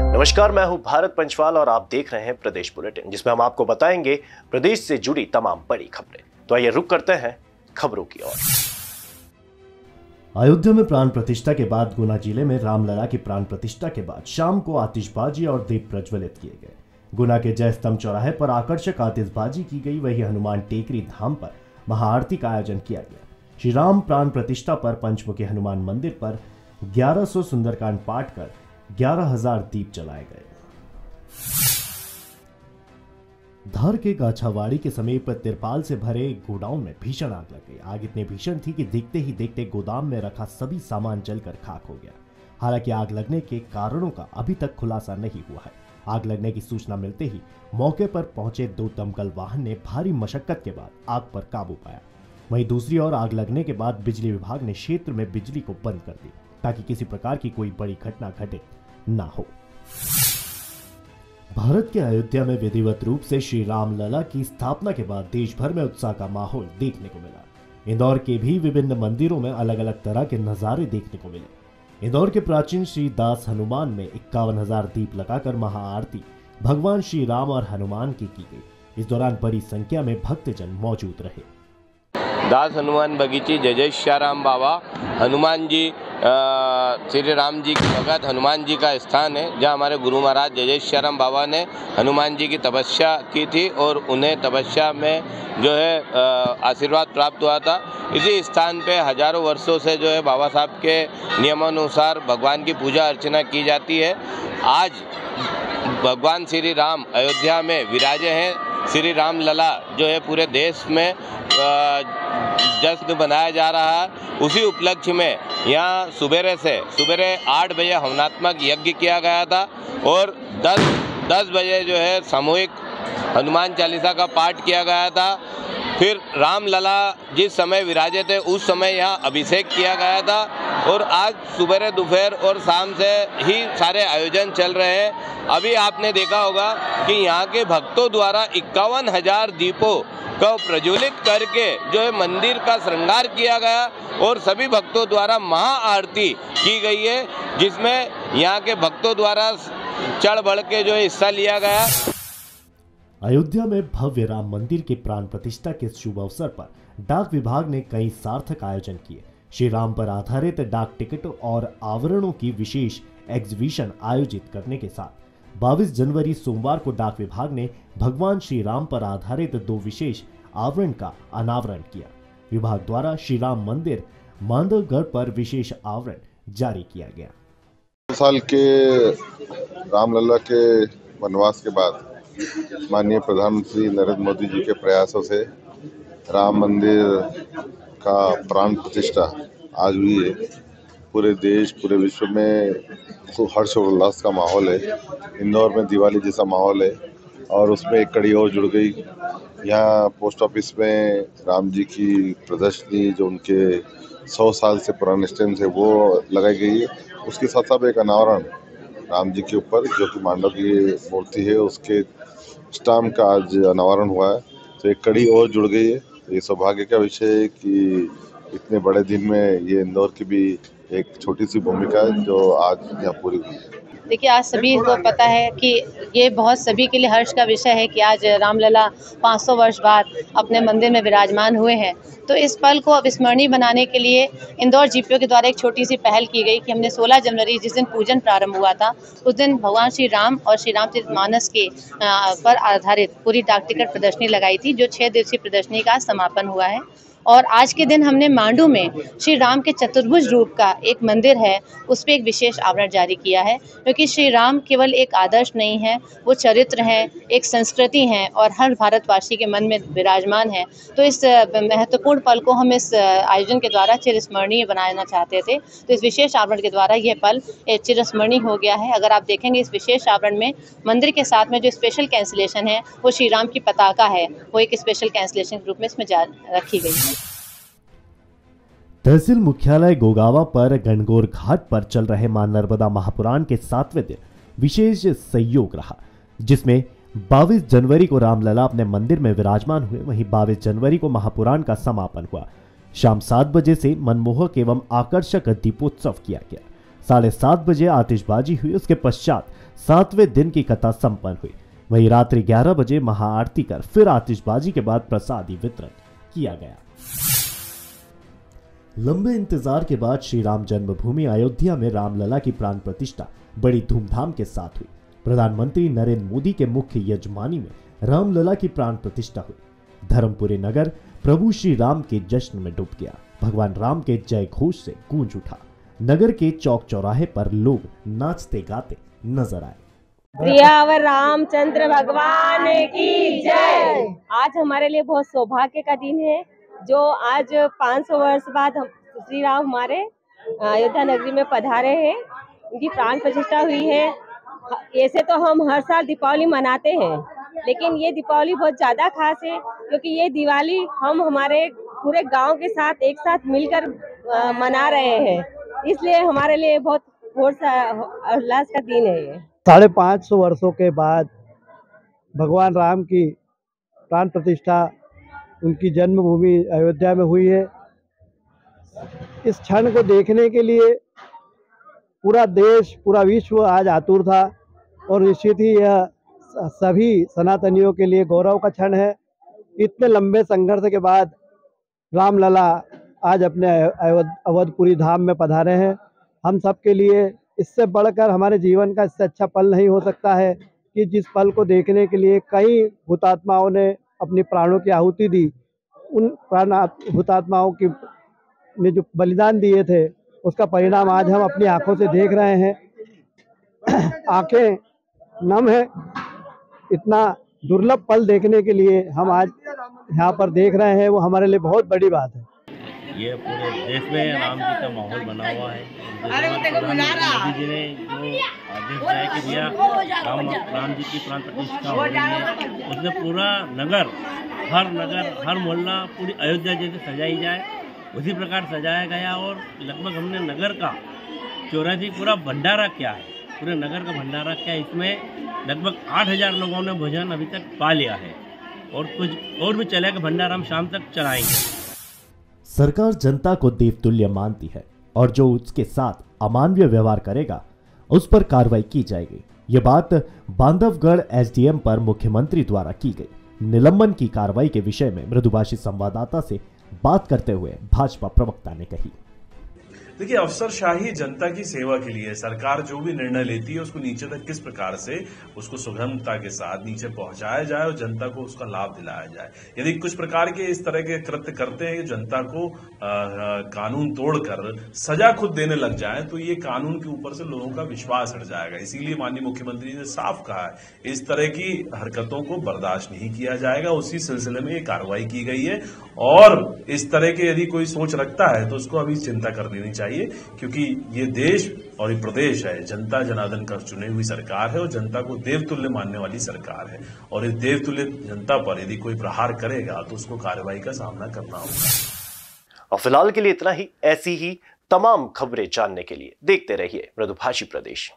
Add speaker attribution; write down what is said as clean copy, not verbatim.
Speaker 1: नमस्कार, मैं हूं भारत पंचवाल और आप देख रहे हैं प्रदेश बुलेटिन, जिसमें हम आपको बताएंगे प्रदेश से जुड़ी तमाम बड़ी खबरें। तो आइए रुक करते हैं खबरों की ओर।
Speaker 2: अयोध्या में प्राण प्रतिष्ठा के बाद गुना जिले में रामलला की प्राण प्रतिष्ठा के बाद शाम को आतिशबाजी और दीप प्रज्वलित किए गए। गुना के जय स्तंभ चौराहे पर आकर्षक आतिशबाजी की गई। वहीं हनुमान टेकरी धाम पर महाआरती का आयोजन किया गया। श्री राम प्राण प्रतिष्ठा पर पंचमुखी हनुमान मंदिर पर 1100 सुंदरकांड पाठ कर 11,000 दीप जलाए गए। धार के गाछावाड़ी के समीप तिरपाल से भरे गोडाउन में भीषण आग लग गई। आग इतनी भीषण थी कि देखते ही देखते गोदाम में रखा सभी सामान जलकर खाक हो गया। हालांकि आग लगने के कारणों का अभी तक खुलासा नहीं हुआ है। आग लगने की सूचना मिलते ही मौके पर पहुंचे 2 दमकल वाहन ने भारी मशक्कत के बाद आग पर काबू पाया। वहीं दूसरी ओर आग लगने के बाद बिजली विभाग ने क्षेत्र में बिजली को बंद कर दी ताकि किसी प्रकार की कोई बड़ी घटना घटित न हो। भारत के अयोध्या में विधिवत रूप से श्री रामलला की स्थापना के बाद देश भर में उत्साह का माहौल देखने को मिला। इंदौर के भी विभिन्न मंदिरों में अलग अलग तरह के नजारे देखने को मिले। इंदौर के प्राचीन श्री दास हनुमान में 51,000 दीप लगाकर महाआरती भगवान श्री राम और हनुमान की गई। इस दौरान बड़ी संख्या में भक्तजन मौजूद रहे।
Speaker 3: दास हनुमान बगीची जय जय श्याराम बाबा हनुमान जी श्री राम जी के भगत हनुमान जी का स्थान है, जहाँ हमारे गुरु महाराज जय जय श्याराम बाबा ने हनुमान जी की तपस्या की थी और उन्हें तपस्या में जो है आशीर्वाद प्राप्त हुआ था। इसी स्थान पे हजारों वर्षों से जो है बाबा साहब के नियमानुसार भगवान की पूजा अर्चना की जाती है। आज भगवान श्री राम अयोध्या में विराजे हैं। श्री राम लला जो है पूरे देश में जश्न मनाया जा रहा है। उसी उपलक्ष्य में यहाँ सुबेरे 8 बजे हवनात्मक यज्ञ किया गया था और 10 बजे जो है सामूहिक हनुमान चालीसा का पाठ किया गया था। फिर रामलला जिस समय विराजे थे उस समय यहाँ अभिषेक किया गया था और आज सुबह दोपहर और शाम से ही सारे आयोजन चल रहे हैं। अभी आपने देखा होगा कि यहाँ के भक्तों द्वारा 51,000 दीपों को प्रज्वलित करके जो है मंदिर का श्रृंगार किया गया और सभी भक्तों द्वारा महाआरती की गई है, जिसमें यहाँ के भक्तों द्वारा चढ़ बढ़ के जो है हिस्सा लिया गया।
Speaker 2: अयोध्या में भव्य राम मंदिर के प्राण प्रतिष्ठा के शुभ अवसर पर डाक विभाग ने कई सार्थक आयोजन किए। श्री राम पर आधारित डाक टिकट और आवरणों की विशेष एग्जीबिशन आयोजित करने के साथ 22 जनवरी सोमवार को डाक विभाग ने भगवान श्री राम पर आधारित 2 विशेष आवरण का अनावरण किया। विभाग द्वारा श्री राम मंदिर मांडवगढ़ पर विशेष आवरण जारी किया गया।
Speaker 4: 2 साल के रामलला के वनवास के बाद माननीय प्रधानमंत्री नरेंद्र मोदी जी के प्रयासों से राम मंदिर का प्राण प्रतिष्ठा आज हुई है। पूरे देश पूरे विश्व में खूब हर्ष और उल्लास का माहौल है। इंदौर में दिवाली जैसा माहौल है और उसमें एक कड़ी और जुड़ गई। यहाँ पोस्ट ऑफिस में राम जी की प्रदर्शनी जो उनके 100 साल से पुराने स्टैम्प है वो लगाई गई है। उसके साथ साथ एक अनावरण राम जी के ऊपर जो कि मांडव की मूर्ति है उसके स्टैम्प का आज अनावरण हुआ है। तो एक कड़ी और जुड़ गई है। ये सौभाग्य का विषय है कि इतने बड़े दिन में ये इंदौर की भी एक छोटी सी भूमिका है जो आज यहाँ पूरी हुई है।
Speaker 5: देखिए, आज सभी को पता है कि ये बहुत सभी के लिए हर्ष का विषय है कि आज रामलला 500 वर्ष बाद अपने मंदिर में विराजमान हुए हैं। तो इस पल को अविस्मरणीय बनाने के लिए इंदौर जीपीओ के द्वारा एक छोटी सी पहल की गई कि हमने 16 जनवरी जिस दिन पूजन प्रारंभ हुआ था उस दिन भगवान श्री राम और श्री रामचरितमानस के पर आधारित पूरी डाक टिकट प्रदर्शनी लगाई थी, जो 6 दिवसीय प्रदर्शनी का समापन हुआ है। और आज के दिन हमने मांडू में श्री राम के चतुर्भुज रूप का एक मंदिर है, उस पर एक विशेष आवरण जारी किया है, क्योंकि श्री राम केवल एक आदर्श नहीं है, वो चरित्र हैं, एक संस्कृति हैं और हर भारतवासी के मन में विराजमान है। तो इस महत्वपूर्ण पल को हम इस आयोजन के द्वारा चिरस्मरणीय बनाना चाहते थे। तो इस विशेष आवरण के द्वारा यह पल चिरस्मरणीय हो गया है। अगर आप देखेंगे इस विशेष आवरण में मंदिर के साथ में जो स्पेशल कैंसिलेशन है वो श्री राम की पताका है, वो एक स्पेशल कैंसिलेशन के रूप में इसमें रखी गई है।
Speaker 2: तहसील मुख्यालय गोगावा पर गणगौर घाट पर चल रहे मां नर्मदा महापुराण के 7वें दिन विशेष संयोग रहा, जिसमें 22 जनवरी को रामलला अपने मंदिर में विराजमान हुए। वहीं 22 जनवरी को महापुराण का समापन हुआ। शाम 7 बजे से मनमोहक एवं आकर्षक दीपोत्सव किया गया। 7:30 बजे आतिशबाजी हुई। उसके पश्चात 7वें दिन की कथा संपन्न हुई। वहीं रात्रि 11 बजे महाआरती कर फिर आतिशबाजी के बाद प्रसादी वितरण किया गया। लंबे इंतजार के बाद श्री राम जन्मभूमि अयोध्या में रामलला की प्राण प्रतिष्ठा बड़ी धूमधाम के साथ हुई। प्रधानमंत्री नरेंद्र मोदी के मुख्य यजमानी में रामलला की प्राण प्रतिष्ठा हुई। धर्मपुरी नगर प्रभु श्री राम के जश्न में डूब गया। भगवान राम के जय घोष से गूंज उठा। नगर के चौक चौराहे पर लोग नाचते गाते नजर आए।
Speaker 6: प्रियावर रामचंद्र भगवान की जय। आज हमारे लिए बहुत सौभाग्य का दिन है, जो आज 500 वर्ष बाद हम श्री राम हमारे अयोध्या नगरी में पधारे हैं। उनकी प्राण प्रतिष्ठा हुई है। ऐसे तो हम हर साल दीपावली मनाते हैं, लेकिन ये दीपावली बहुत ज्यादा खास है, क्योंकि ये दिवाली हम हमारे पूरे गांव के साथ एक साथ मिलकर मना रहे हैं। इसलिए हमारे लिए बहुत उल्लास का दिन है ये।
Speaker 7: 550 वर्षों के बाद भगवान राम की प्राण प्रतिष्ठा उनकी जन्मभूमि अयोध्या में हुई है। इस क्षण को देखने के लिए पूरा देश, पूरा विश्व आज आतुर था, और निश्चित ही यह सभी सनातनियों के लिए गौरव का क्षण है। इतने लंबे संघर्ष के बाद रामलला आज अपने अवधपुरी धाम में पधारे हैं। हम सब के लिए इससे बढ़कर हमारे जीवन का इससे अच्छा पल नहीं हो सकता है कि जिस पल को देखने के लिए कई हुतात्माओं ने अपनी प्राणों की आहुति दी। उन प्राण हुतात्माओं की ने जो बलिदान दिए थे, उसका परिणाम आज हम अपनी आंखों से देख रहे हैं। आंखें नम है। इतना दुर्लभ पल देखने के लिए हम आज यहाँ पर देख रहे हैं, वो हमारे लिए बहुत बड़ी बात है।
Speaker 8: ये पूरे देश में राम जी का माहौल बना हुआ है। मोदी जी ने जो आदेश दिया कि भैया राम जी की प्राण प्रतिष्ठा हो रही है, उसने पूरा नगर, हर मोहल्ला, पूरी अयोध्या जैसे सजाई जाए, उसी प्रकार सजाया गया। और लगभग हमने नगर का 84 पूरा भंडारा किया है, पूरे नगर का भंडारा किया। इसमें लगभग 8000 लोगों ने भोजन अभी तक पा लिया है, और कुछ और भी चलेगा। भंडारा हम शाम तक चलाएंगे।
Speaker 2: सरकार जनता को देवतुल्य मानती है, और जो उसके साथ अमानवीय व्यवहार करेगा उस पर कार्रवाई की जाएगी। ये बात बांधवगढ़ एसडीएम पर मुख्यमंत्री द्वारा की गई निलंबन की कार्रवाई के विषय में मृदुभाषी संवाददाता से बात करते हुए भाजपा प्रवक्ता ने कही।
Speaker 9: देखिए, अफसरशाही जनता की सेवा के लिए सरकार जो भी निर्णय लेती है उसको नीचे तक किस प्रकार से उसको सुगमता के साथ नीचे पहुंचाया जाए और जनता को उसका लाभ दिलाया जाए। यदि कुछ प्रकार के इस तरह के कृत्य करते हैं कि जनता को कानून तोड़कर सजा खुद देने लग जाए, तो ये कानून के ऊपर से लोगों का विश्वास हट जाएगा। इसीलिए माननीय मुख्यमंत्री ने साफ कहा है, इस तरह की हरकतों को बर्दाश्त नहीं किया जाएगा। उसी सिलसिले में ये कार्रवाई की गई है, और इस तरह के यदि कोई सोच रखता है तो उसको अभी चिंता कर देनी चाहिए, क्योंकि ये देश और ये प्रदेश है, जनता जनार्दन का चुनी हुई सरकार है, और जनता को देवतुल्य मानने वाली सरकार है। और इस देवतुल्य जनता पर यदि कोई प्रहार करेगा तो उसको कार्रवाई का सामना करना होगा।
Speaker 1: और फिलहाल के लिए इतना ही। ऐसी ही तमाम खबरें जानने के लिए देखते रहिए मृदुभाषी प्रदेश।